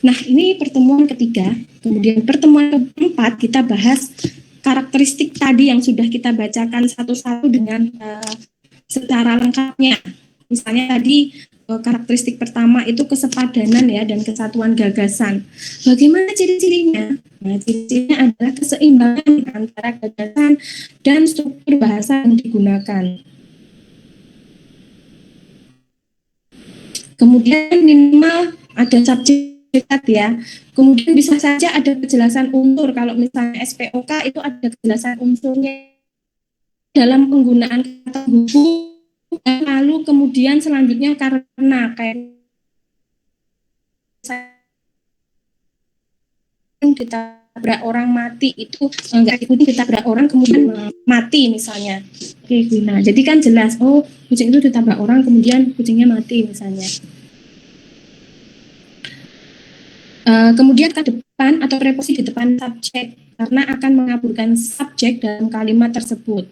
Nah, ini pertemuan ketiga. Kemudian pertemuan keempat kita bahas karakteristik tadi yang sudah kita bacakan satu-satu dengan secara lengkapnya. Misalnya tadi karakteristik pertama itu kesepadanan ya dan kesatuan gagasan. Bagaimana ciri-cirinya? Nah, ciri-cirinya adalah keseimbangan antara gagasan dan struktur bahasa yang digunakan. Kemudian minimal ada subjek ya. Kemudian bisa saja ada kejelasan unsur. Kalau misalnya SPOK itu ada kejelasan unsurnya dalam penggunaan kata hubung. Lalu kemudian selanjutnya karena kayak ditabrak orang mati itu enggak ikuti ditabrak orang kemudian mati misalnya. Oke, nah jadi kan jelas kucing itu ditabrak orang kemudian kucingnya mati misalnya. Kemudian ke depan atau preposisi di depan subjek karena akan mengaburkan subjek dalam kalimat tersebut.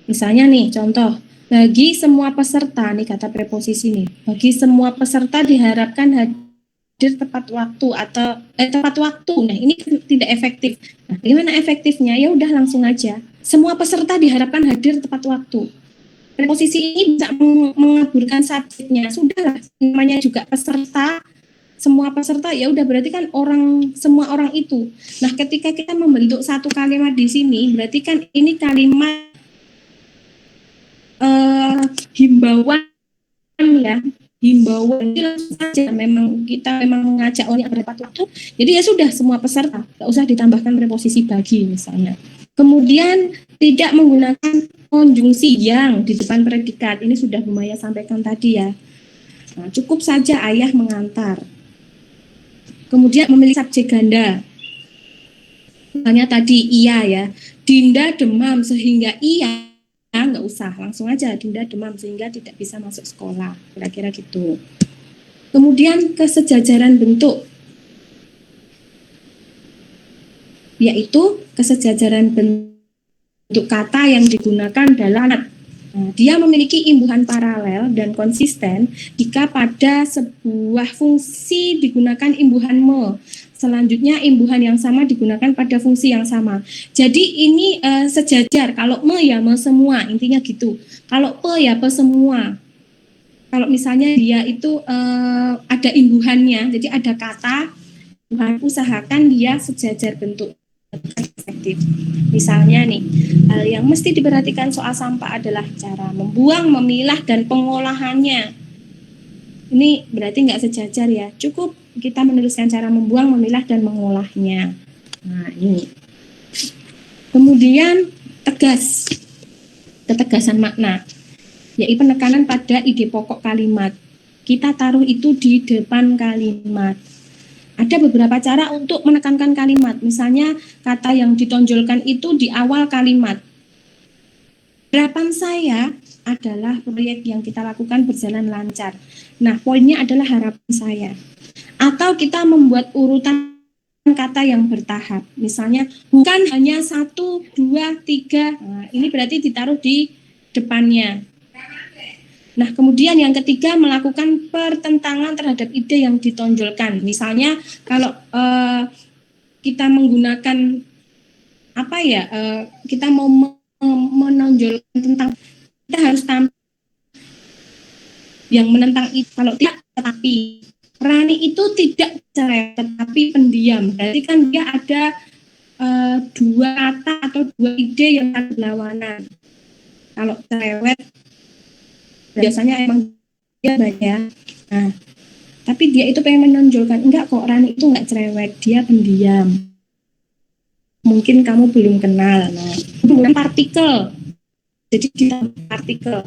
Misalnya nih contoh, bagi semua peserta nih kata preposisi nih, bagi semua peserta diharapkan hadir tepat waktu atau tepat waktu. Nah ini tidak efektif. Nah bagaimana efektifnya? Ya udah langsung aja. Semua peserta diharapkan hadir tepat waktu. Preposisi ini bisa mengaburkan subjeknya. Sudahlah, namanya juga peserta. Semua peserta ya udah berarti kan semua orang itu. Nah ketika kita membentuk satu kalimat di sini berarti kan ini kalimat himbauan ya, himbauan langsung saja memang kita mengajak orang tepat waktu. Jadi ya sudah semua peserta, tidak usah ditambahkan preposisi bagi misalnya. Kemudian tidak menggunakan konjungsi yang di depan predikat. Ini sudah Bu Maya sampaikan tadi ya. Nah, cukup saja ayah mengantar. Kemudian memilih subjek ganda. Misalnya tadi iya ya, Dinda demam sehingga iya, nggak usah, langsung aja Dinda demam sehingga tidak bisa masuk sekolah, kira-kira gitu. Kemudian kesejajaran bentuk, yaitu kesejajaran bentuk kata yang digunakan dalam dia memiliki imbuhan paralel dan konsisten jika pada sebuah fungsi digunakan imbuhan me. Selanjutnya imbuhan yang sama digunakan pada fungsi yang sama. Jadi ini sejajar. Kalau me ya me semua, intinya gitu. Kalau pe ya pe semua. Kalau misalnya dia itu ada imbuhannya, jadi ada kata, usahakan dia sejajar bentuk. Efektif. Misalnya nih, hal yang mesti diperhatikan soal sampah adalah cara membuang, memilah, dan pengolahannya. Ini berarti nggak sejajar ya, cukup kita menuliskan cara membuang, memilah, dan mengolahnya. Nah ini. Kemudian tegas, ketegasan makna, yaitu penekanan pada ide pokok kalimat. Kita taruh itu di depan kalimat. Ada beberapa cara untuk menekankan kalimat. Misalnya kata yang ditonjolkan itu di awal kalimat. Harapan saya adalah proyek yang kita lakukan berjalan lancar. Nah, poinnya adalah harapan saya. Atau kita membuat urutan kata yang bertahap. Misalnya bukan hanya 1, 2, 3. Nah, ini berarti ditaruh di depannya. Nah, kemudian yang ketiga melakukan pertentangan terhadap ide yang ditonjolkan. Misalnya kalau kita menggunakan apa ya, kita mau menonjolkan tentang, kita harus tampil yang menentang itu. Kalau tidak, tetapi Rani itu tidak cerewet, tetapi pendiam. Berarti kan dia ada dua kata atau dua ide yang berlawanan. Kalau cerewet biasanya emang dia banyak. Nah, tapi dia itu pengen menonjolkan, enggak kok Rani itu enggak cerewet, dia pendiam. Mungkin kamu belum kenal. Nah, menggunakan partikel. Jadi kita partikel.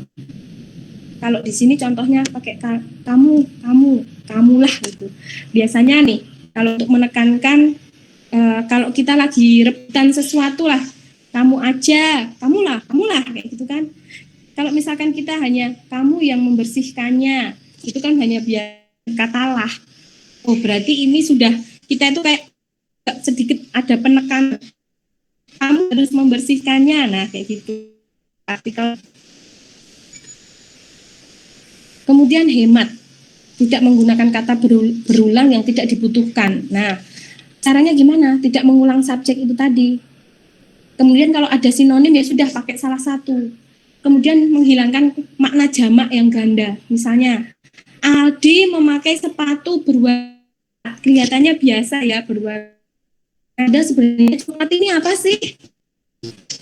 Kalau di sini contohnya pakai kamulah gitu. Biasanya nih, kalau untuk menekankan kalau kita lagi rebutan sesuatu lah, kamu aja, kamulah kayak gitu kan. Kalau misalkan kita hanya kamu yang membersihkannya, itu kan hanya biar katalah. Oh berarti ini sudah, kita itu kayak sedikit ada penekanan. Kamu harus membersihkannya, nah kayak gitu. Partikel. Kemudian hemat. tidak menggunakan kata berulang yang tidak dibutuhkan. Nah, caranya gimana? Tidak mengulang subjek itu tadi. Kemudian kalau ada sinonim ya sudah pakai salah satu. Kemudian menghilangkan makna jamak yang ganda. Misalnya, Aldi memakai sepatu berwarna, kelihatannya biasa ya berwarna. Ada sebenarnya coklat ini apa sih?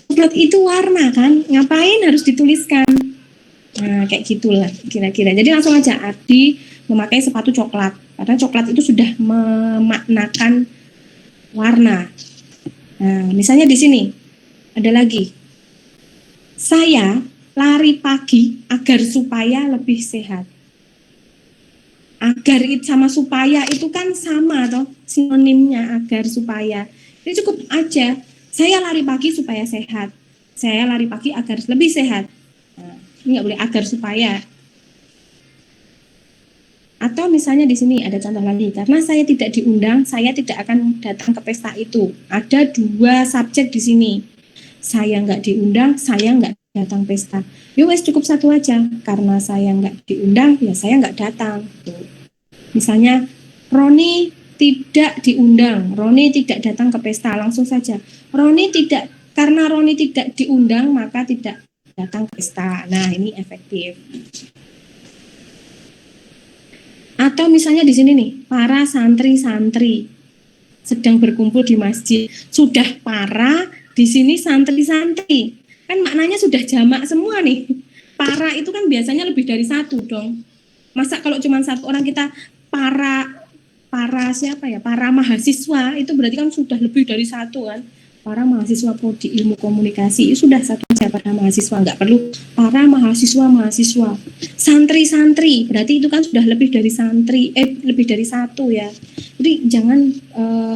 Coklat itu warna kan? Ngapain harus dituliskan? Nah, kayak gitulah kira-kira. Jadi langsung aja Aldi memakai sepatu coklat. Karena coklat itu sudah memaknakan warna. Nah, misalnya di sini ada lagi. Saya lari pagi agar supaya lebih sehat. Agar sama supaya itu kan sama toh, sinonimnya agar supaya. Ini cukup aja. Saya lari pagi supaya sehat. Saya lari pagi agar lebih sehat. Nah, ini nggak boleh agar supaya. Atau misalnya di sini ada contoh lagi, karena saya tidak diundang, saya tidak akan datang ke pesta itu. Ada dua subjek di sini. Saya nggak diundang, saya nggak datang pesta. Ya wes cukup satu aja. Karena saya nggak diundang, ya saya nggak datang. Misalnya Roni tidak diundang, Roni tidak datang ke pesta, langsung saja. Roni tidak, karena Roni tidak diundang, maka tidak datang ke pesta. Nah, ini efektif. Atau misalnya di sini nih, para santri-santri sedang berkumpul di masjid. Sudah para, di sini santri-santri. Kan maknanya sudah jamak semua nih. Para itu kan biasanya lebih dari satu dong. Masa kalau cuma satu orang kita para siapa ya? Para mahasiswa itu berarti kan sudah lebih dari satu kan. Para mahasiswa prodi ilmu komunikasi itu sudah satu saja para mahasiswa, nggak perlu para mahasiswa. Santri-santri berarti itu kan sudah lebih dari santri, lebih dari satu ya. Jadi jangan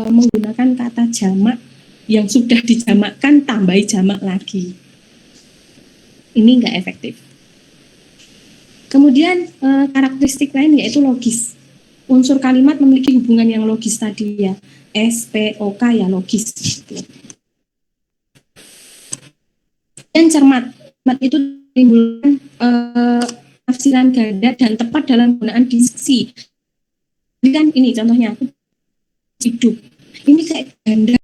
menggunakan kata jamak yang sudah dijamakkan tambahi jamak lagi. Ini nggak efektif. Kemudian karakteristik lain yaitu logis. Unsur kalimat memiliki hubungan yang logis tadi ya. SPOK ya logis. Dan cermat. Cermat itu menimbulkan tafsiran ganda dan tepat dalam penggunaan diksi. Jadi kan ini contohnya hidup. Ini kayak ganda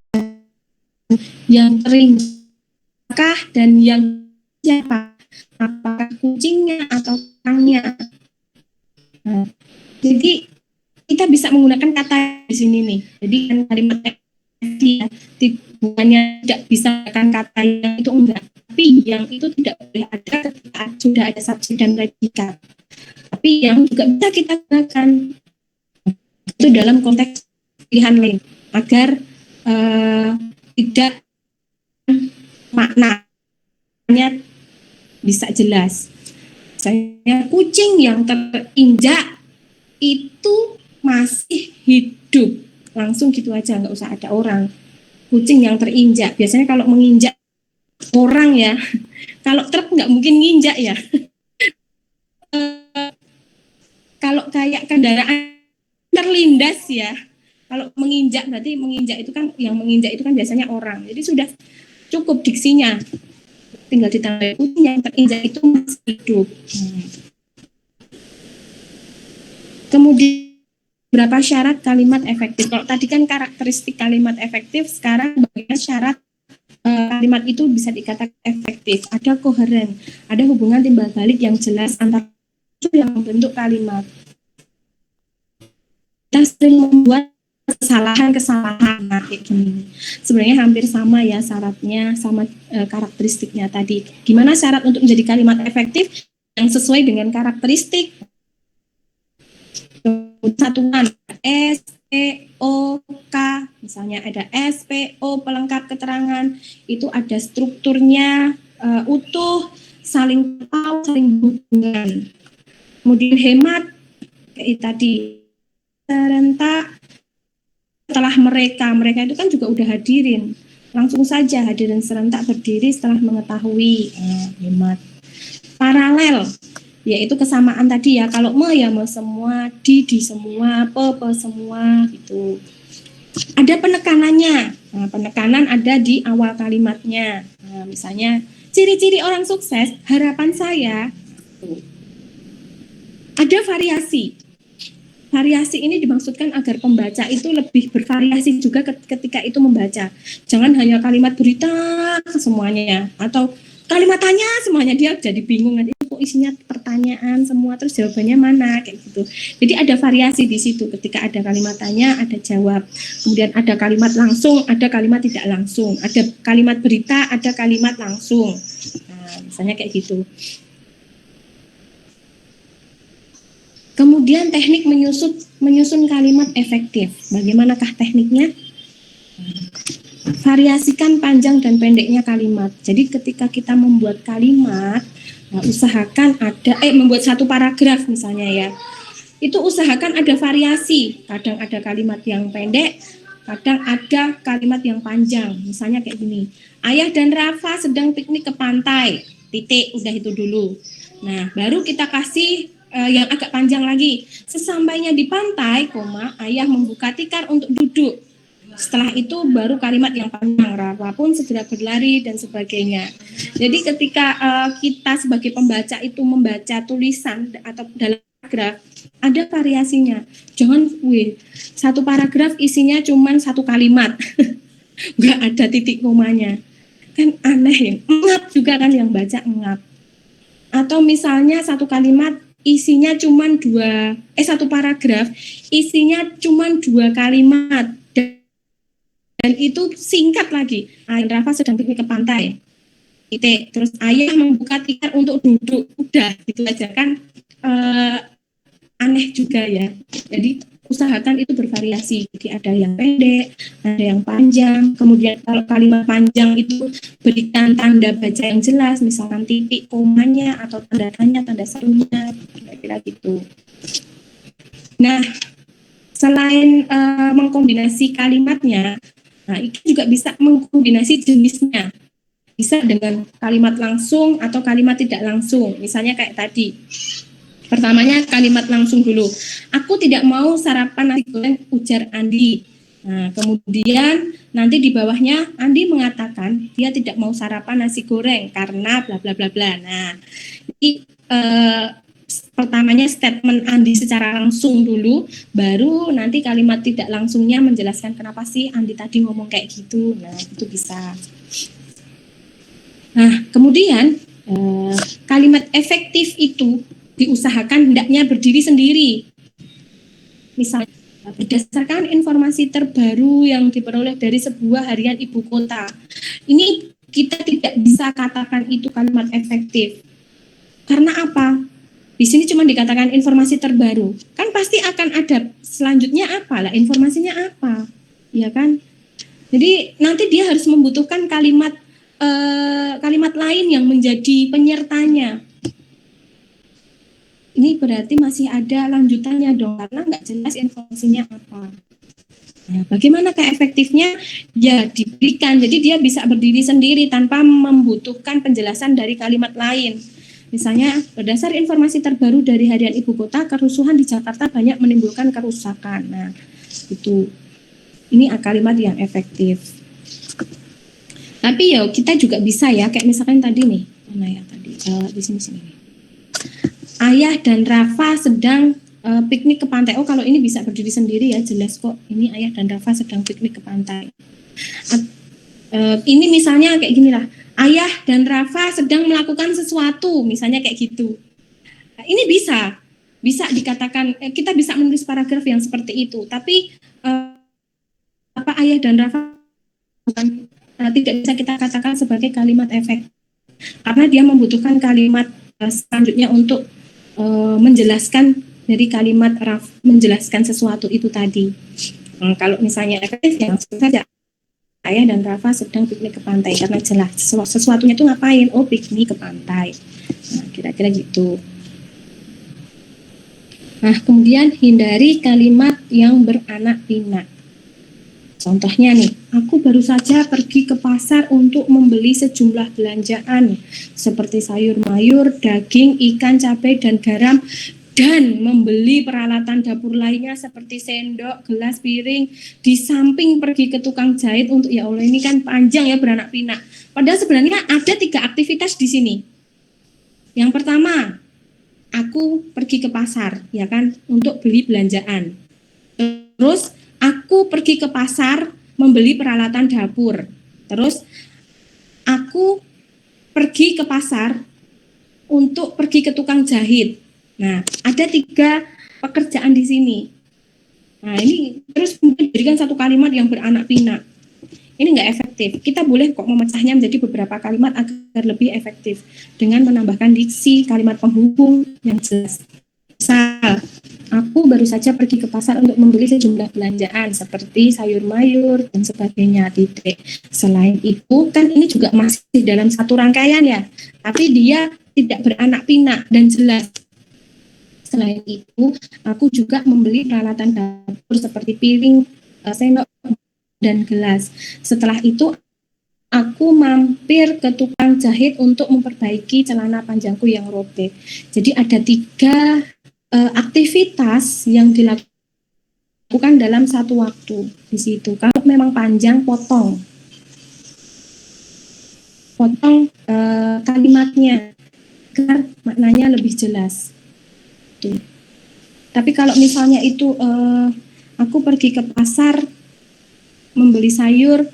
yang teringkah dan yang siapa? Apakah kucingnya atau orangnya? Nah, jadi kita bisa menggunakan kata di sini nih. Jadi kan kalimat bukannya tidak bisa kan kata yang itu enggak, tapi yang itu tidak boleh ada ketika sudah ada subjek dan predikat. Tapi yang juga bisa kita gunakan itu dalam konteks pilihan lain agar tidak maknanya bisa jelas. Misalnya kucing yang terinjak itu masih hidup, langsung gitu aja, nggak usah ada orang. Kucing yang terinjak, biasanya kalau menginjak orang ya, kalau truk nggak mungkin nginjak ya. Kalau kayak kendaraan terlindas ya, kalau menginjak berarti menginjak itu kan, yang menginjak itu kan biasanya orang. Jadi sudah cukup diksinya, tinggal ditambah kucing yang terinjak itu masih hidup. Kemudian berapa syarat kalimat efektif? Kalau tadi kan karakteristik kalimat efektif, sekarang bagaimana syarat kalimat itu bisa dikatakan efektif? Ada koheren, ada hubungan timbal balik yang jelas antara yang membentuk kalimat. Kita sering membuat kesalahan kayak gini. Sebenarnya hampir sama ya syaratnya, sama karakteristiknya tadi. Gimana syarat untuk menjadi kalimat efektif yang sesuai dengan karakteristik? Satuan SPOK, misalnya ada SPO pelengkap keterangan, itu ada strukturnya utuh, saling tahu, saling hubungan. Kemudian hemat kayak tadi, serentak setelah mereka itu kan juga udah hadirin, langsung saja hadirin serentak berdiri setelah mengetahui. Hemat. Paralel yaitu kesamaan tadi ya, kalau ya semua, di semua, pe semua gitu. Ada penekanannya. Nah, penekanan ada di awal kalimatnya. Nah, misalnya ciri-ciri orang sukses, harapan saya ada variasi. variasi ini dimaksudkan agar pembaca itu lebih bervariasi juga ketika itu membaca. Jangan hanya kalimat berita semuanya atau kalimat tanya semuanya, dia jadi bingung nanti kok isinya pertanyaan semua terus jawabannya mana kayak gitu. Jadi ada variasi di situ ketika ada kalimat tanya, ada jawab. Kemudian ada kalimat langsung, ada kalimat tidak langsung. Ada kalimat berita, ada kalimat langsung. Nah, misalnya kayak gitu. Kemudian teknik menyusun kalimat efektif. Bagaimanakah tekniknya? Variasikan panjang dan pendeknya kalimat. Jadi ketika kita membuat kalimat, nah, usahakan ada membuat satu paragraf misalnya ya. Itu usahakan ada variasi. Kadang ada kalimat yang pendek, kadang ada kalimat yang panjang. Misalnya kayak gini. Ayah dan Rafa sedang piknik ke pantai. Titik, udah itu dulu. Nah, baru kita kasih yang agak panjang lagi. Sesampainya di pantai, ayah membuka tikar untuk duduk. Setelah itu baru kalimat yang panjang, Rafa pun segera berlari dan sebagainya. Jadi ketika kita sebagai pembaca itu membaca tulisan atau dalam paragraf, ada variasinya. Jangan, satu paragraf isinya cuma satu kalimat, nggak ada titik komanya. Kan aneh ya, ngap juga kan yang baca ngap. Atau misalnya satu kalimat isinya cuma satu paragraf isinya cuma 2 kalimat dan itu singkat lagi. Ayah Rafa sedang pergi ke pantai. Titik. Terus ayah membuka tikar untuk duduk. Udah gitu aja kan aneh juga ya. Jadi usahakan itu bervariasi. Jadi ada yang pendek, ada yang panjang. Kemudian kalau kalimat panjang itu berikan tanda baca yang jelas, misalkan titik, komanya, atau tanda tanya, tanda serunya, kira-kira gitu. Nah, selain mengkombinasi kalimatnya, nah itu juga bisa mengkombinasi jenisnya. Bisa dengan kalimat langsung atau kalimat tidak langsung. Misalnya kayak tadi. Pertamanya kalimat langsung dulu. Aku tidak mau sarapan nasi goreng, ujar Andi. Nah, kemudian nanti di bawahnya Andi mengatakan dia tidak mau sarapan nasi goreng karena bla bla bla bla. Nah, ini pertamanya statement Andi secara langsung dulu, baru nanti kalimat tidak langsungnya menjelaskan kenapa sih Andi tadi ngomong kayak gitu. Nah, itu bisa. Nah, kemudian kalimat efektif itu diusahakan hendaknya berdiri sendiri. Misalnya, berdasarkan informasi terbaru yang diperoleh dari sebuah harian ibu kota. Ini kita tidak bisa katakan itu kalimat efektif. Karena apa? Di sini cuma dikatakan informasi terbaru. Kan pasti akan ada selanjutnya apa lah, informasinya apa. Ya kan? Jadi nanti dia harus membutuhkan kalimat lain yang menjadi penyertanya. Ini berarti masih ada lanjutannya dong, karena nggak jelas informasinya apa. Nah, bagaimana efektifnya? Ya diberikan, jadi dia bisa berdiri sendiri tanpa membutuhkan penjelasan dari kalimat lain. Misalnya, berdasar informasi terbaru dari harian ibu kota, kerusuhan di Jakarta banyak menimbulkan kerusakan. Nah, itu. Ini kalimat yang efektif. Tapi ya kita juga bisa ya, kayak misalkan tadi nih, mana ya tadi, di sini. Ayah dan Rafa sedang piknik ke pantai. Oh, kalau ini bisa berdiri sendiri ya, jelas kok. Ini ayah dan Rafa sedang piknik ke pantai. Ini misalnya kayak gini lah. Ayah dan Rafa sedang melakukan sesuatu, misalnya kayak gitu. Nah, ini bisa dikatakan, kita bisa menulis paragraf yang seperti itu. Tapi apa ayah dan Rafa tidak bisa kita katakan sebagai kalimat efektif. Karena dia membutuhkan kalimat selanjutnya untuk menjelaskan dari kalimat menjelaskan sesuatu itu tadi. Kalau misalnya efektif ya langsung saja ayah dan Rafa sedang piknik ke pantai karena jelas sesuatunya itu ngapain? Oh, piknik ke pantai. Nah, kira-kira gitu. Nah, kemudian hindari kalimat yang beranak pinak. Contohnya nih, aku baru saja pergi ke pasar untuk membeli sejumlah belanjaan seperti sayur mayur, daging, ikan, cabai, dan garam, dan membeli peralatan dapur lainnya seperti sendok, gelas, piring, di samping pergi ke tukang jahit untuk, ya Allah ini kan panjang ya beranak pinak. Padahal sebenarnya ada 3 aktivitas di sini. Yang pertama, aku pergi ke pasar, ya kan, untuk beli belanjaan. Terus aku pergi ke pasar membeli peralatan dapur. Terus aku pergi ke pasar untuk pergi ke tukang jahit. Nah, ada 3 pekerjaan di sini. Nah, ini terus kemudian dijadikan satu kalimat yang beranak pinak. Ini nggak efektif. Kita boleh kok memecahnya menjadi beberapa kalimat agar lebih efektif dengan menambahkan diksi kalimat penghubung yang jelas. Misal, aku baru saja pergi ke pasar untuk membeli sejumlah belanjaan seperti sayur mayur dan sebagainya. Titik. Selain itu, kan ini juga masih dalam satu rangkaian ya, tapi dia tidak beranak pinak dan jelas. Selain itu, aku juga membeli peralatan dapur seperti piring, sendok, dan gelas. Setelah itu aku mampir ke tukang jahit untuk memperbaiki celana panjangku yang robek. Jadi ada 3 aktivitas yang dilakukan dalam satu waktu di situ. Kalau memang panjang, potong kalimatnya agar maknanya lebih jelas. Tuh. Tapi kalau misalnya itu aku pergi ke pasar membeli sayur,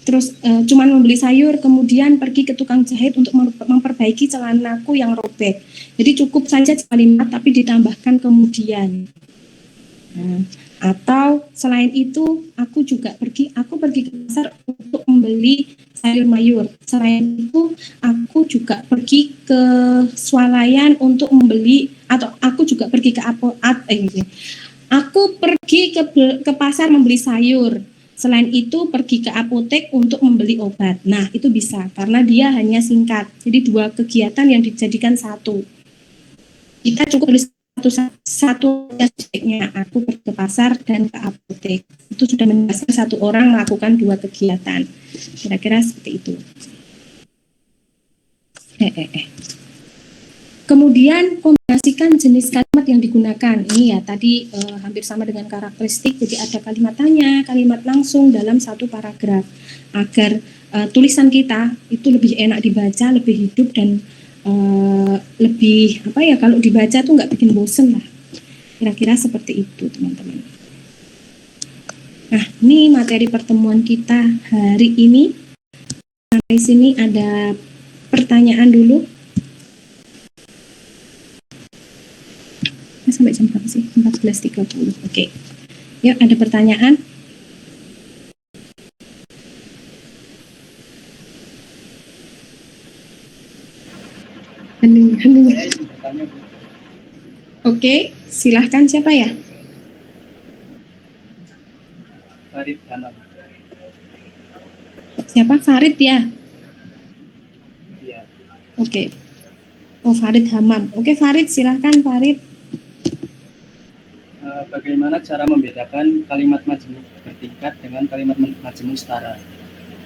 terus cuman membeli sayur, kemudian pergi ke tukang jahit untuk memperbaiki celanaku yang robek. Jadi cukup saja kalimat tapi ditambahkan kemudian. Nah, atau selain itu aku pergi ke pasar untuk membeli sayur mayur. Selain itu aku juga pergi ke swalayan untuk membeli, atau aku juga pergi ke aku pergi ke pasar membeli sayur. Selain itu pergi ke apotek untuk membeli obat. Nah, itu bisa karena dia hanya singkat. Jadi 2 kegiatan yang dijadikan satu. Kita cukup tulis satu aspeknya, aku pergi ke pasar dan ke apotek. Itu sudah menjelaskan satu orang melakukan 2 kegiatan. Kira-kira seperti itu. Kemudian kombinasikan jenis kalimat yang digunakan. Ini ya tadi hampir sama dengan karakteristik. Jadi ada kalimat tanya, kalimat langsung dalam satu paragraf agar tulisan kita itu lebih enak dibaca, lebih hidup dan lebih kalau dibaca tuh nggak bikin bosen lah. Kira-kira seperti itu teman-teman. Nah, ini materi pertemuan kita hari ini. Sampai sini ada pertanyaan dulu. Sampai jam berapa sih? 14.30. Oke. Yuk, ada pertanyaan? Oke, silahkan siapa ya? Farid Hamam. Siapa? Farid ya? Iya. Oke. Oh, Farid Hamam. Oke, Farid, silahkan Farid. Bagaimana cara membedakan kalimat majemuk bertingkat dengan kalimat majemuk setara?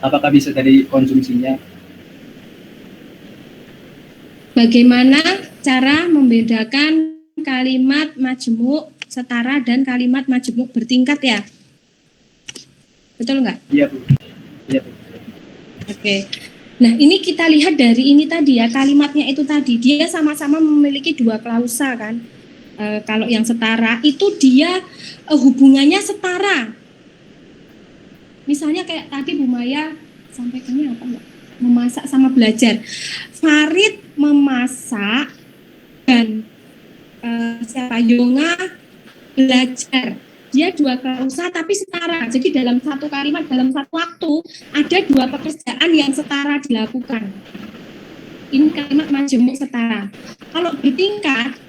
Apakah bisa dari konsumsinya? Bagaimana cara membedakan kalimat majemuk setara dan kalimat majemuk bertingkat ya? Betul nggak? Iya, Bu. Iya, Bu. Oke. Nah, ini kita lihat dari ini tadi ya, kalimatnya itu tadi, dia sama-sama memiliki 2 klausa kan. Kalau yang setara itu dia hubungannya setara. Misalnya kayak tadi Bu Maya sampaikannya apa enggak? Memasak sama belajar. Farid memasak dan siapa Yonga belajar. Dia 2 klausa tapi setara. Jadi dalam satu kalimat, dalam satu waktu ada 2 pekerjaan yang setara dilakukan. Ini kalimat majemuk setara. Kalau bertingkat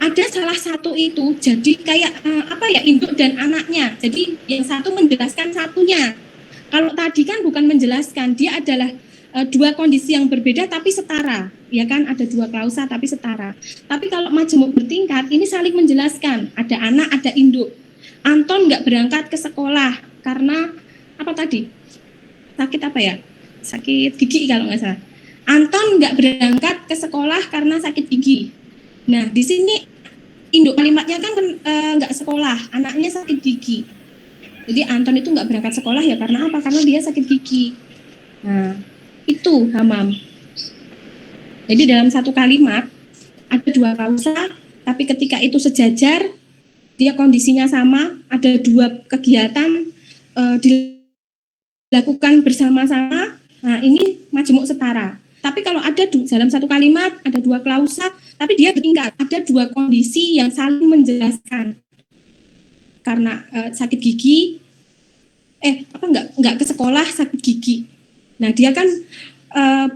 ada salah satu itu jadi kayak induk dan anaknya. Jadi yang satu menjelaskan satunya. Kalau tadi kan bukan menjelaskan, dia adalah 2 kondisi yang berbeda tapi setara, ya kan, ada 2 klausa tapi setara. Tapi kalau majemuk bertingkat ini saling menjelaskan, ada anak, ada induk. Anton nggak berangkat ke sekolah karena apa tadi? Sakit apa ya? Sakit gigi kalau nggak salah. Anton nggak berangkat ke sekolah karena sakit gigi. Nah, di sini induk kalimatnya kan nggak sekolah, anaknya sakit gigi. Jadi Anton itu nggak berangkat sekolah ya karena apa? Karena dia sakit gigi. Nah, itu Hamam. Jadi dalam satu kalimat ada dua klausa, tapi ketika itu sejajar, dia kondisinya sama, ada dua kegiatan dilakukan bersama-sama, nah ini majemuk setara. Tapi kalau ada dalam satu kalimat, ada dua klausa, tapi dia bertingkat, ada dua kondisi yang saling menjelaskan. Karena sakit gigi, nggak ke sekolah sakit gigi. Nah dia kan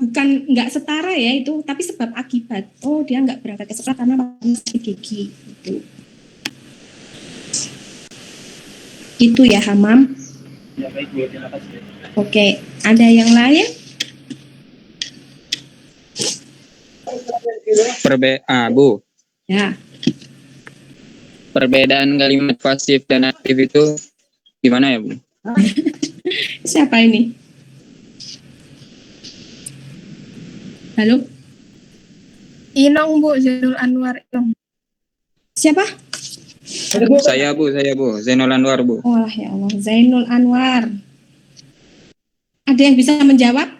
bukan nggak setara ya itu, tapi sebab akibat. Oh dia nggak berangkat ke sekolah karena sakit gigi. Itu ya Hamam. Ya baik Bu, terima kasih. Oke, ada yang lain? Bu. Ya. Perbedaan kalimat pasif dan aktif itu gimana ya, Bu? Siapa ini? Halo? Inong Bu, Zainul Anwar Inong. Siapa? Saya Bu, Zainul Anwar Bu. Oh ya Allah, Zainul Anwar. Ada yang bisa menjawab?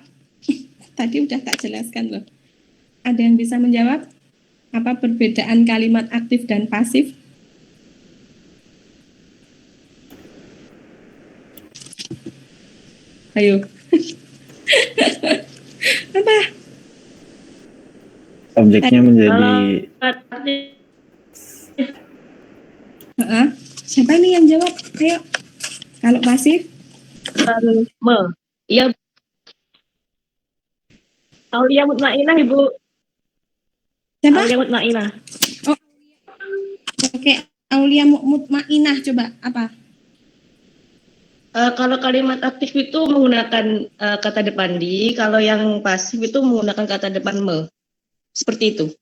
Tadi udah tak jelaskan loh. Ada yang bisa menjawab? Apa perbedaan kalimat aktif dan pasif? Ayo. Apa? Objeknya menjadi Siapa ini yang jawab? Ayo. Kalau pasif? Iya. Aulia Mutmainah, Ibu. Siapa? Aulia Mutmainah. Oh. Oke, Aulia Mutmainah coba apa? Kalau kalimat aktif itu menggunakan kata depan di, kalau yang pasif itu menggunakan kata depan me. Seperti itu.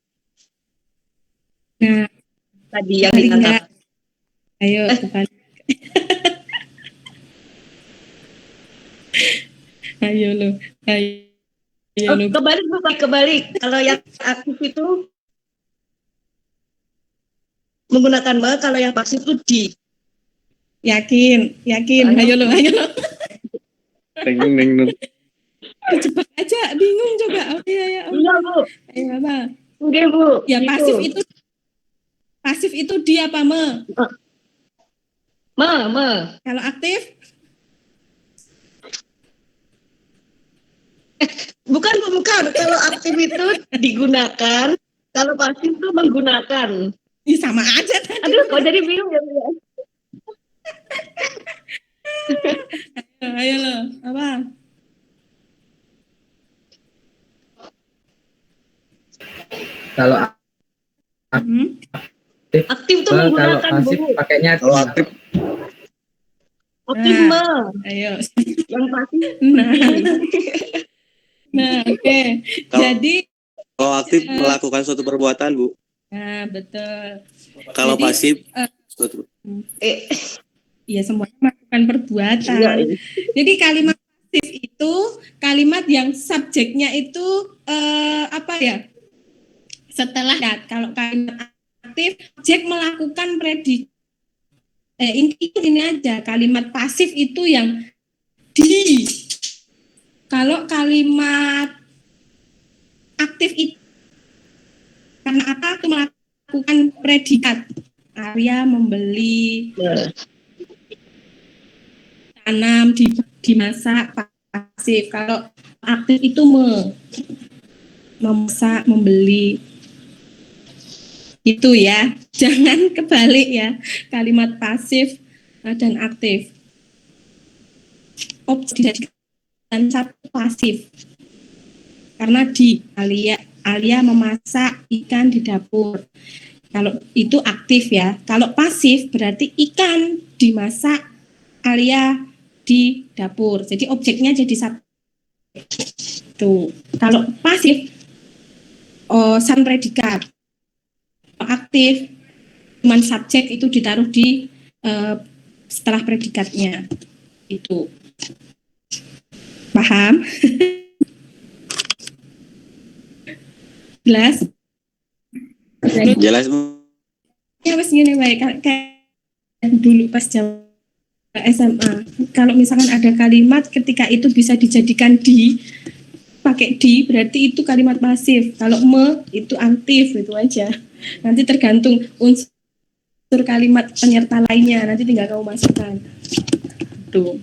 Nah, tadi yang ditangkap. Ayo, kebalik. Ayo lo. Kebalik. Kalau yang aktif itu menggunakan me, kalau yang pasif itu di. Yakin. Ayo lo. Cepat aja, bingung coba. Iya, Bu. Ayo apa? Oke, Bu. Ya gitu. Pasif itu di apa me? Me. Kalau aktif? Bukan. Kalau aktif itu digunakan, kalau pasif itu menggunakan. Ya, sama aja tadi. Aduh, kok jadi bingung ya, Bu? Ayo lo, apa? Kalau aktif itu menggunakan, kalau pasif Bu. pakainya kalau aktif. Aktif me. Ayo. Yang pasif. Nah, oke. Jadi kalau aktif melakukan suatu perbuatan, Bu. Nah, betul. Kalau Jadi, pasif ya semuanya melakukan perbuatan. Iya. Jadi kalimat pasif itu kalimat yang subjeknya itu apa ya? Setelah kalau kalimat aktif, subjek melakukan predikat. Ini aja kalimat pasif itu yang di. Kalau kalimat aktif itu karena apa? Itu melakukan predikat. Arya membeli, tanam, dimasak, pasif. Kalau aktif itu memasak, membeli. Itu ya, jangan kebalik ya. Kalimat pasif dan aktif. Objek dijadikan satu pasif. Karena Alia memasak ikan di dapur. Kalau itu aktif ya. Kalau pasif berarti ikan dimasak, Alia di dapur. Jadi objeknya jadi satu. Tuh. Kalau pasif san predikat. Aktif cuman subjek itu ditaruh di setelah predikatnya. Itu. Paham? Jelas? jelas, Bu. Ya wes gini baik kayak dulu pas jam SMA. Kalau misalkan ada kalimat ketika itu bisa dijadikan di pakai di berarti itu kalimat pasif. Kalau me itu aktif, itu aja. Nanti tergantung unsur kalimat penyerta lainnya, nanti tinggal kamu masukkan. Tuh.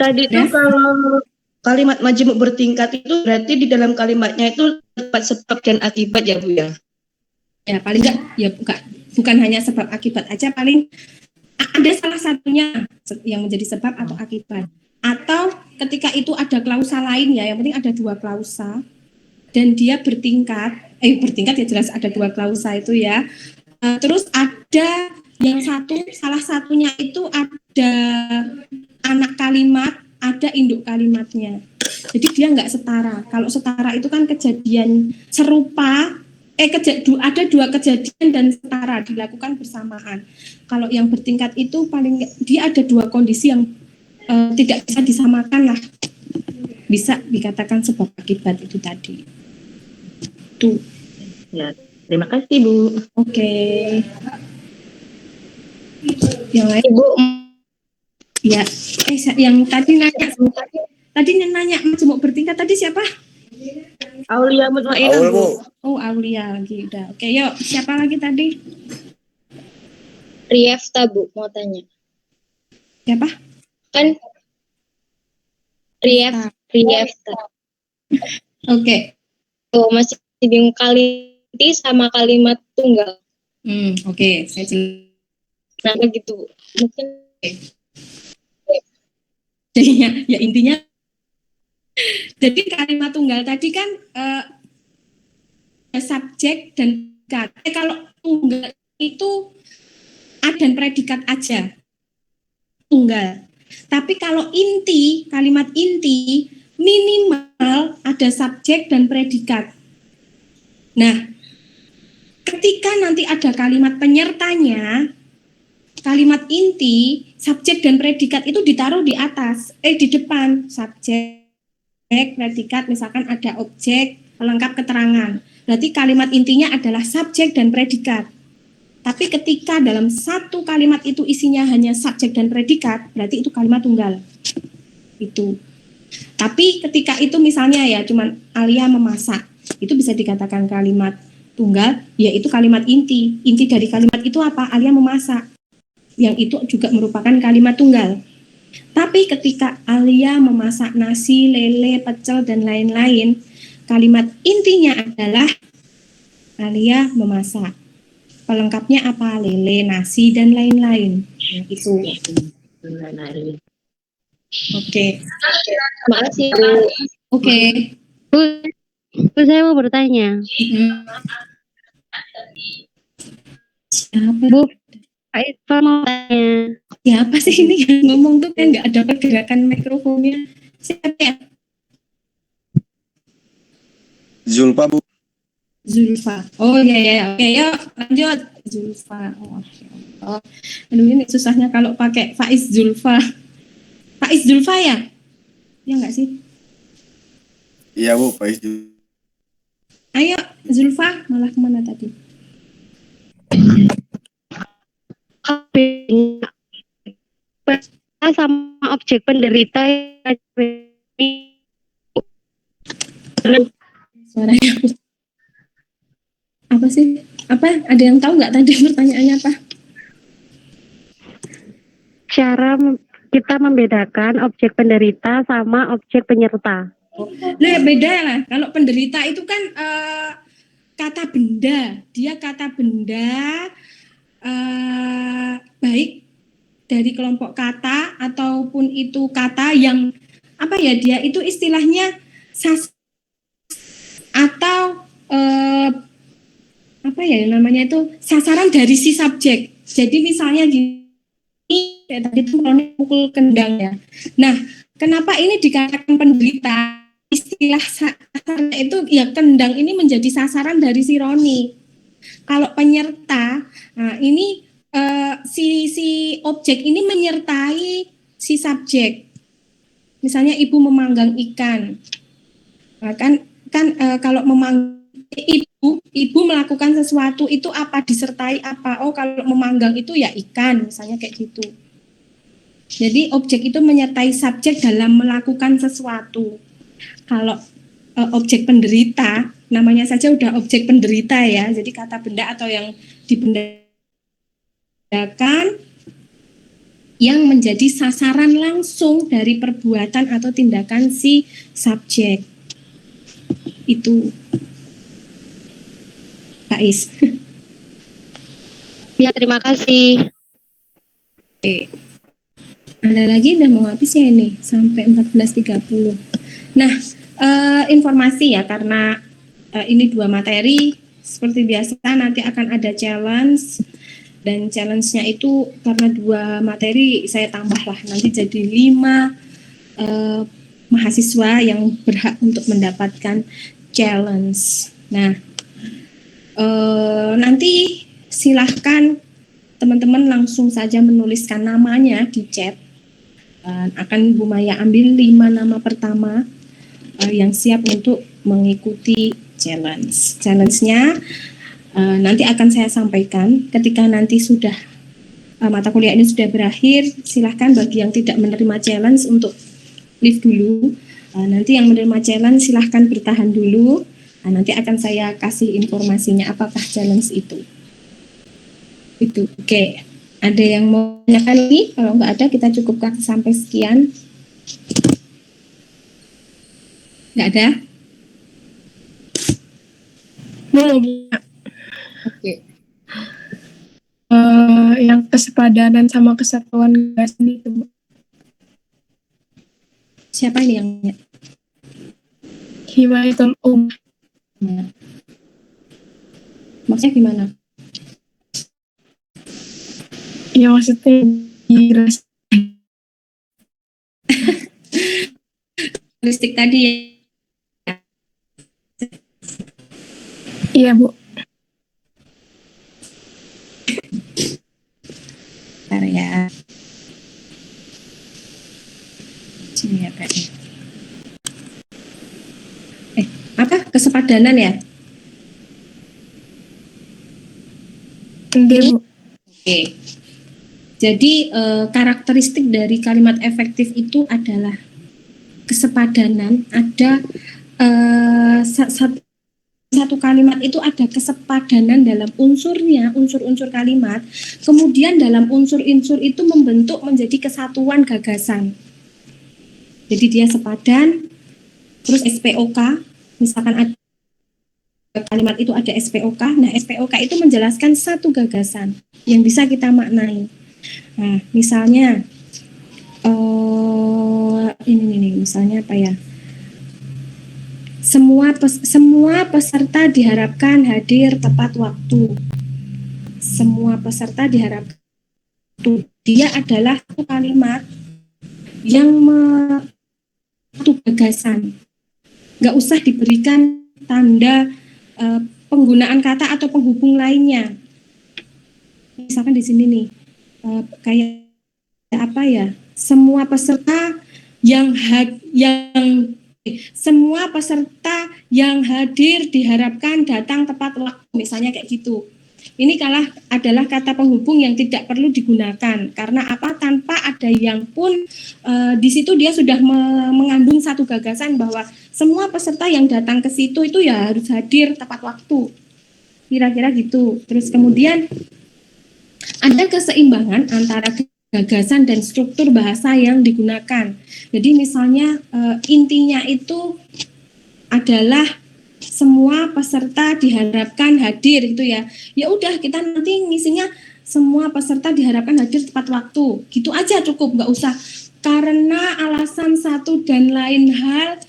Tadi itu kalau kalimat majemuk bertingkat itu berarti di dalam kalimatnya itu terdapat sebab dan akibat ya Bu ya? Ya paling enggak ya bukan hanya sebab akibat aja, paling ada salah satunya yang menjadi sebab atau akibat. Atau ketika itu ada klausa lain ya, yang penting ada 2 klausa dan dia bertingkat ya jelas ada 2 klausa itu ya. Terus ada yang salah satunya itu ada anak kalimat, ada induk kalimatnya. Jadi dia nggak setara. Kalau setara itu kan kejadian serupa, ada 2 kejadian dan setara dilakukan bersamaan. Kalau yang bertingkat itu paling dia ada 2 kondisi yang tidak bisa disamakan lah. Bisa dikatakan sebab akibat itu tadi. Tuh. Ya, terima kasih Bu. Oke. Yang lain Ibu, ya, yang tadi nanya majemuk bertingkat tadi siapa? Aulia Mutmainah Awal, Bu. Bu. Oh, Aulia lagi udah. Oke, yuk siapa lagi tadi? Riefta Bu, mau tanya. Siapa? Kan Riefta. Oke. Tuh, masih bingung inti sama kalimat tunggal. Oke, saya jelaskan. Nah, begitu. Mungkin Jadinya, ya intinya, jadi kalimat tunggal tadi kan subjek dan predikat. Kalau tunggal itu ada dan predikat aja, tunggal. Tapi kalau inti, kalimat inti minimal ada subjek dan predikat. Nah, ketika nanti ada kalimat penyertanya, kalimat inti, subjek dan predikat itu ditaruh di atas, di depan. Subjek, predikat, misalkan ada objek, pelengkap keterangan. Berarti kalimat intinya adalah subjek dan predikat. Tapi ketika dalam satu kalimat itu isinya hanya subjek dan predikat, berarti itu kalimat tunggal. Itu. Tapi ketika itu misalnya ya cuman Alia memasak, itu bisa dikatakan kalimat tunggal, yaitu kalimat inti. Inti dari kalimat itu apa? Alia memasak. Yang itu juga merupakan kalimat tunggal. Tapi ketika Alia memasak nasi, lele, pecel, dan lain-lain, kalimat intinya adalah Alia memasak. Pelengkapnya apa? Lele, nasi, dan lain-lain. Itu. Oke. makasih Bu. Oke. Bu, saya mau bertanya. Siapa? Bu, Pak Irfan mau tanya. Siapa sih ini yang ngomong tuh kan nggak ada pergerakan mikrofonnya? Siapa ya? Zulfa, Bu. Zulfa. Oh iya. Oke, yuk lanjut. Zulfa. Oh, Allah. Aduh, ini susahnya kalau pakai Faiz Zulfa. Faiz Zulfa ya? Ya nggak sih? Iya, Bu. Faiz Zulfa. Ayo Zulfa, malah kemana tadi? Sama objek penderita Suaranya apa sih? Apa? Ada yang tahu nggak tadi pertanyaannya apa? cara kita membedakan objek penderita sama objek penyerta. Nah, beda lah. Kalau penderita itu kan kata benda. Dia kata benda baik dari kelompok kata ataupun itu kata yang apa ya, dia itu istilahnya atau apa ya namanya itu sasaran dari si subjek. Jadi misalnya gini, tadi itu pukul kendang ya. Nah, kenapa ini dikatakan penderita? Istilah sasaran itu ya, kendang ini menjadi sasaran dari si Roni. Kalau penyerta, nah ini si objek ini menyertai si subjek. Misalnya ibu memanggang ikan, nah, kan kalau memanggang ibu melakukan sesuatu itu apa, disertai apa? Oh, kalau memanggang itu ya ikan, misalnya kayak gitu. Jadi objek itu menyertai subjek dalam melakukan sesuatu. Kalau objek penderita, namanya saja udah objek penderita ya. Jadi kata benda atau yang dibendakan yang menjadi sasaran langsung dari perbuatan atau tindakan si subjek. Itu. Kak Is. Ya, terima kasih. Oke. Ada lagi, udah mau habis ya ini sampai 14.30. Nah, informasi ya, karena ini 2 materi seperti biasa nanti akan ada challenge, dan challenge-nya itu karena 2 materi saya tambahlah nanti jadi 5 mahasiswa yang berhak untuk mendapatkan challenge. Nah, nanti silahkan teman-teman langsung saja menuliskan namanya di chat. Akan Bu Maya ambil 5 nama pertama yang siap untuk mengikuti challenge. Challenge-nya nanti akan saya sampaikan ketika nanti sudah mata kuliah ini sudah berakhir. Silahkan bagi yang tidak menerima challenge untuk leave dulu. Nanti yang menerima challenge silahkan bertahan dulu. Nanti akan saya kasih informasinya apakah challenge itu. Itu oke. Ada yang mau tanyakan lagi? Kalau nggak ada, kita cukupkan sampai sekian. Nggak ada? Mau Oke. yang kesepadanan sama kesatuan gagasan itu, Bu. Siapa ini yang nanya? Himayatul Nah. Maksudnya gimana? Ya maksudnya dirasa Karakteristik tadi ya. iya, Bu. Bentar ya. Sini ya, Pak. Apa? Kesepadanan ya? Enggak, Bu. Oke. Jadi karakteristik dari kalimat efektif itu adalah kesepadanan. Ada satu kalimat itu ada kesepadanan dalam unsurnya, unsur-unsur kalimat. Kemudian dalam unsur-unsur itu membentuk menjadi kesatuan gagasan. Jadi dia sepadan. Terus SPOK, misalkan ada kalimat itu ada SPOK. Nah, SPOK itu menjelaskan satu gagasan yang bisa kita maknai. Nah, misalnya ini misalnya apa ya? Semua peserta diharapkan hadir tepat waktu. Semua peserta diharapkan waktu. Dia adalah satu kalimat yang satu gagasan. Nggak usah diberikan tanda penggunaan kata atau penghubung lainnya. Misalkan di sini nih, kayak apa ya? Semua peserta semua peserta yang hadir diharapkan datang tepat waktu, misalnya kayak gitu. Ini adalah kata penghubung yang tidak perlu digunakan karena apa? Tanpa ada yang pun di situ dia sudah mengandung satu gagasan bahwa semua peserta yang datang ke situ itu ya harus hadir tepat waktu. Kira-kira gitu. Terus kemudian ada keseimbangan antara gagasan dan struktur bahasa yang digunakan. Jadi misalnya intinya itu adalah semua peserta diharapkan hadir gitu ya. Ya udah kita nanti ngisinya semua peserta diharapkan hadir tepat waktu. Gitu aja cukup, nggak usah karena alasan satu dan lain hal,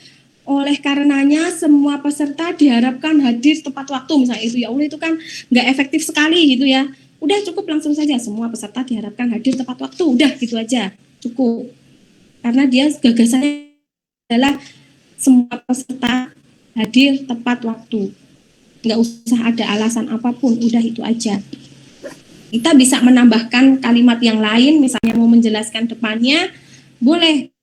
oleh karenanya semua peserta diharapkan hadir tepat waktu misalnya itu, ya Allah itu kan nggak efektif sekali gitu ya. Udah cukup langsung saja semua peserta diharapkan hadir tepat waktu, udah gitu aja cukup. Karena dia gagasannya adalah semua peserta hadir tepat waktu, nggak usah ada alasan apapun, udah itu aja. Kita bisa menambahkan kalimat yang lain, misalnya mau menjelaskan depannya boleh,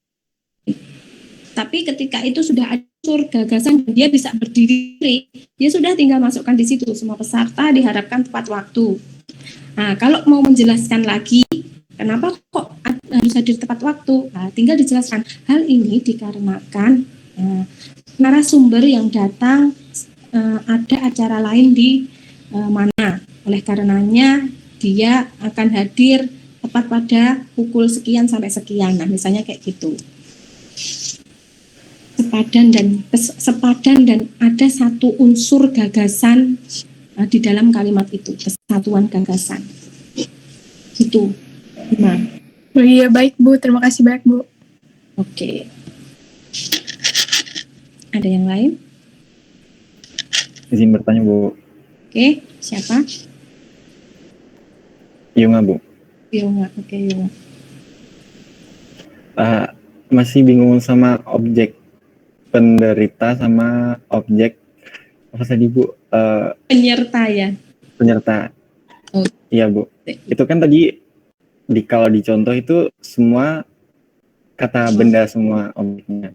tapi ketika itu sudah ada unsur gagasan dan dia bisa berdiri, ya sudah tinggal masukkan di situ. Semua peserta diharapkan tepat waktu. Nah, kalau mau menjelaskan lagi, kenapa kok harus hadir tepat waktu? Nah, tinggal dijelaskan. Hal ini dikarenakan narasumber yang datang ada acara lain di mana. Oleh karenanya dia akan hadir tepat pada pukul sekian sampai sekian. Nah, misalnya kayak gitu. Sepadan dan ada satu unsur gagasan di dalam kalimat itu, kesatuan gagasan. Itu. Nah. Oh iya, baik Bu. Terima kasih banyak Bu. Oke. Ada yang lain? Izin bertanya Bu. Oke, siapa? Yunga Bu. Yunga, oke Yunga. Masih bingung sama objek penderita sama objek apa tadi Bu? Penyerta ya. Penyerta. Oh. Iya Bu. Itu kan tadi kalau dicontoh itu semua kata benda semua objeknya.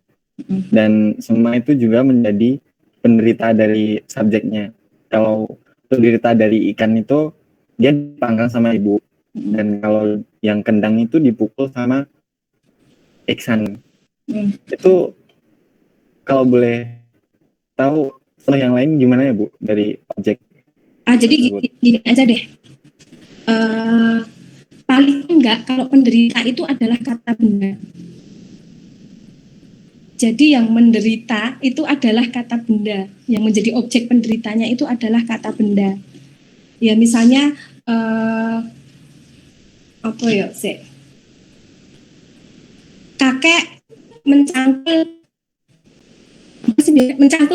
Dan semua itu juga menjadi penderita dari subjeknya. Kalau penderita dari ikan itu dia dipanggang sama ibu, dan kalau yang kendang itu dipukul sama iksan. Itu kalau boleh tahu yang lain gimana ya Bu dari objek? Jadi gini aja deh. Paling enggak kalau penderita itu adalah kata benda. Jadi yang menderita itu adalah kata benda, yang menjadi objek penderitanya itu adalah kata benda. Ya misalnya kakek mencangkul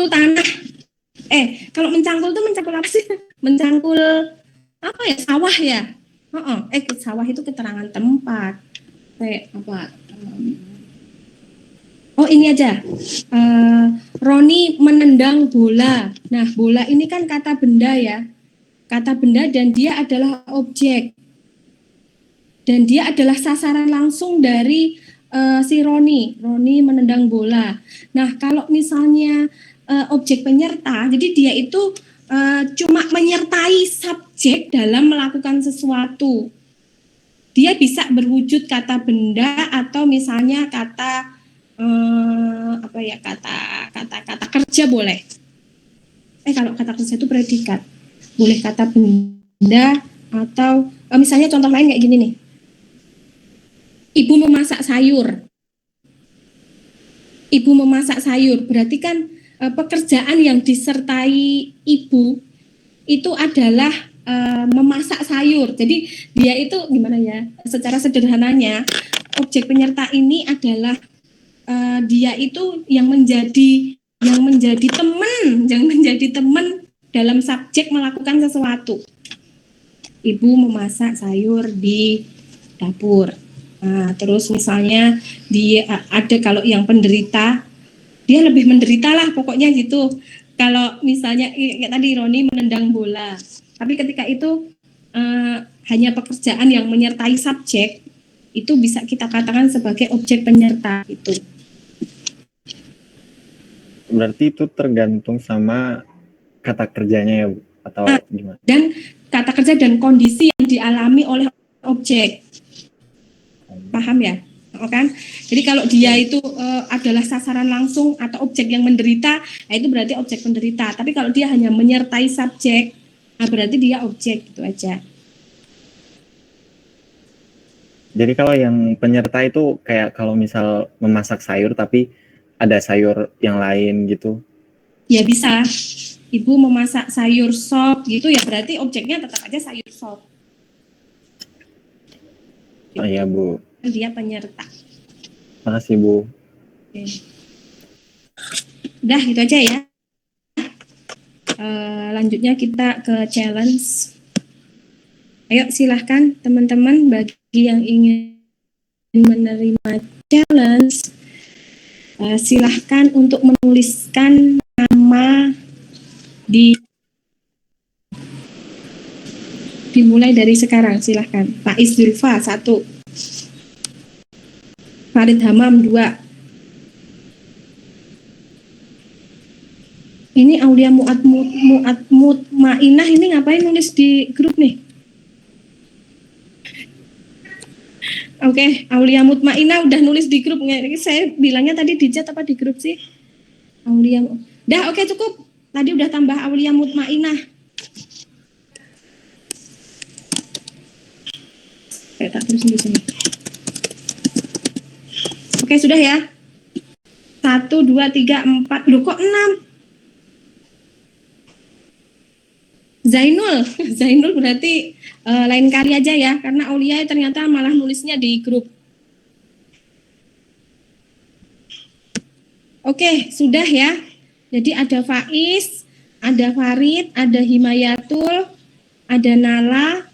tanah. Kalau mencangkul itu mencangkul apa sih? Mencangkul apa ya? Sawah ya? Sawah itu keterangan tempat. Ini aja. Roni menendang bola. Nah, bola ini kan kata benda ya. Kata benda dan dia adalah objek. Dan dia adalah sasaran langsung dari si Roni. Roni menendang bola. Nah, kalau misalnya objek penyerta, jadi dia itu cuma menyertai subjek dalam melakukan sesuatu. Dia bisa berwujud kata benda atau misalnya kata kata kerja boleh. Kalau kata kerja itu predikat. Boleh kata benda atau misalnya contoh lain kayak gini nih. Ibu memasak sayur. Ibu memasak sayur berarti kan pekerjaan yang disertai ibu itu adalah memasak sayur. Jadi dia itu gimana ya? Secara sederhananya objek penyerta ini adalah dia itu yang menjadi teman dalam subjek melakukan sesuatu. Ibu memasak sayur di dapur. Nah, terus misalnya dia ada kalau yang penderita, dia lebih menderita lah pokoknya gitu. Kalau misalnya kayak tadi Roni menendang bola, tapi ketika itu hanya pekerjaan yang menyertai subjek, itu bisa kita katakan sebagai objek penyerta itu. Berarti itu tergantung sama kata kerjanya ya Bu? Atau gimana? Dan kata kerja dan kondisi yang dialami oleh objek. Paham ya? Kan? Jadi kalau dia itu adalah sasaran langsung atau objek yang menderita, nah itu berarti objek penderita. Tapi kalau dia hanya menyertai subjek, nah berarti dia objek, gitu aja. Jadi kalau yang penyerta itu kayak kalau misal memasak sayur tapi ada sayur yang lain gitu? Ya bisa. Ibu memasak sayur sop gitu ya berarti objeknya tetap aja sayur sop. Oh iya Bu. Dia penyerta. Makasih Bu. Oke. Udah gitu aja ya. Lanjutnya kita ke challenge. Ayo silahkan teman-teman bagi yang ingin menerima challenge. Silahkan untuk menuliskan nama dimulai dari sekarang, silahkan. Pak Zulfa 1, Farid Hamam 2, Ini Aulia Mutmainah ini ngapain nulis di grup nih? Oke, Aulia Mutmainah udah nulis di grup. Saya bilangnya tadi di chat apa di grup sih? Aulia. Dah, oke cukup. Tadi udah tambah Aulia Mutmainah. Saya tak tulis di sini. Oke, sudah ya. 1, 2, 3, 4. Loh kok 6? Zainul berarti lain kali aja ya, karena Aulia ternyata malah nulisnya di grup. Oke, sudah ya. Jadi ada Faiz, ada Farid, ada Himayatul, ada Nala,